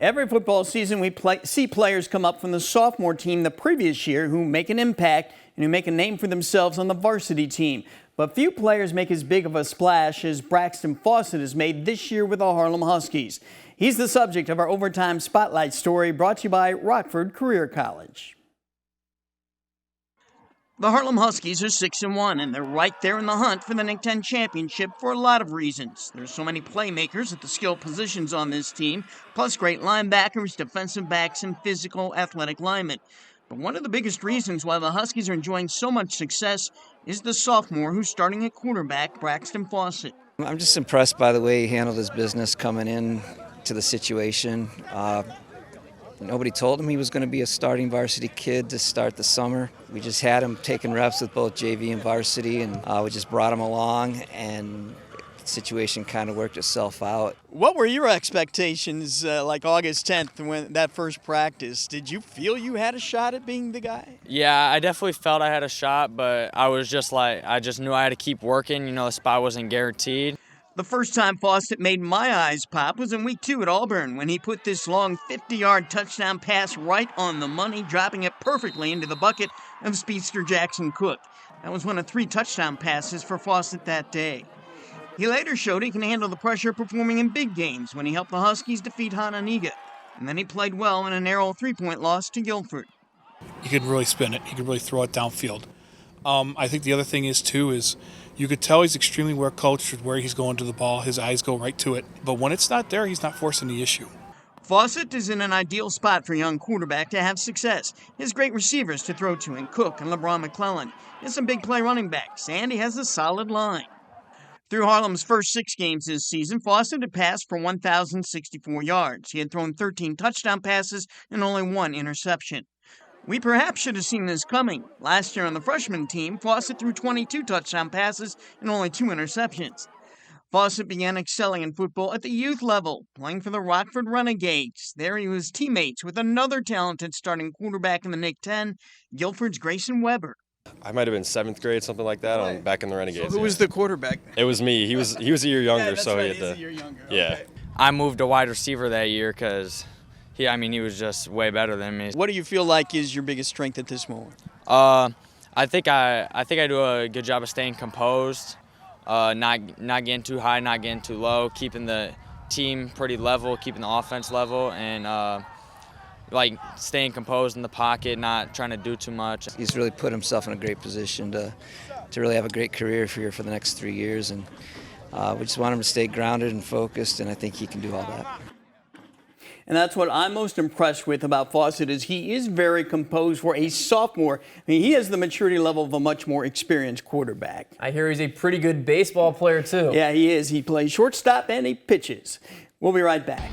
Every football season, we see players come up from the sophomore team the previous year who make an impact and who make a name for themselves on the varsity team. But few players make as big of a splash as Braxton Fausett has made this year with the Harlem Huskies. He's the subject of our Overtime Spotlight story brought to you by Rockford Career College. The Harlem Huskies are 6-1, and they're right there in the hunt for the Nick 10 championship for a lot of reasons. There's so many playmakers at the skill positions on this team, plus great linebackers, defensive backs, and physical athletic linemen. But one of the biggest reasons why the Huskies are enjoying so much success is the sophomore who's starting at quarterback, Braxton Fausett. I'm just impressed by the way he handled his business coming in to the situation. Nobody told him he was going to be a starting varsity kid to start the summer. We just had him taking reps with both JV and varsity, and we just brought him along, and the situation kind of worked itself out. What were your expectations like August 10th when that first practice? Did you feel you had a shot at being the guy? Yeah, I definitely felt I had a shot, but I just knew I had to keep working. You know, the spot wasn't guaranteed. The first time Fausett made my eyes pop was in week 2 at Auburn when he put this long 50-yard touchdown pass right on the money, dropping it perfectly into the bucket of speedster Jackson Cook. That was one of 3 touchdown passes for Fausett that day. He later showed he can handle the pressure performing in big games when he helped the Huskies defeat Hananiga. And then he played well in a narrow 3-point loss to Guilford. He could really spin it. He could really throw it downfield. I think the other thing is you could tell he's extremely well coached with where he's going to the ball. His eyes go right to it. But when it's not there, he's not forcing the issue. Fausett is in an ideal spot for a young quarterback to have success. He has great receivers to throw to in Cook and LeBron McClellan. He has some big play running backs, and he has a solid line. Through Harlem's first 6 games this season, Fausett had passed for 1,064 yards. He had thrown 13 touchdown passes and only 1 interception. We perhaps should have seen this coming. Last year on the freshman team, Fausett threw 22 touchdown passes and only 2 interceptions. Fausett began excelling in football at the youth level, playing for the Rockford Renegades. There he was teammates with another talented starting quarterback in the Nick 10, Guilford's Grayson Weber. I might have been 7th grade, something like that, back in the Renegades. So who was the quarterback then? It was me. He was a year younger, so right. he had to. He's a year younger. Yeah. Okay. I moved to wide receiver that year because he was just way better than me. What do you feel like is your biggest strength at this moment? I think I do a good job of staying composed, not getting too high, not getting too low, keeping the team pretty level, keeping the offense level, and staying composed in the pocket, not trying to do too much. He's really put himself in a great position to really have a great career here for the next 3 years, and we just want him to stay grounded and focused, and I think he can do all that. And that's what I'm most impressed with about Fausett is he is very composed for a sophomore. I mean, he has the maturity level of a much more experienced quarterback. I hear he's a pretty good baseball player, too. Yeah, he is. He plays shortstop and he pitches. We'll be right back.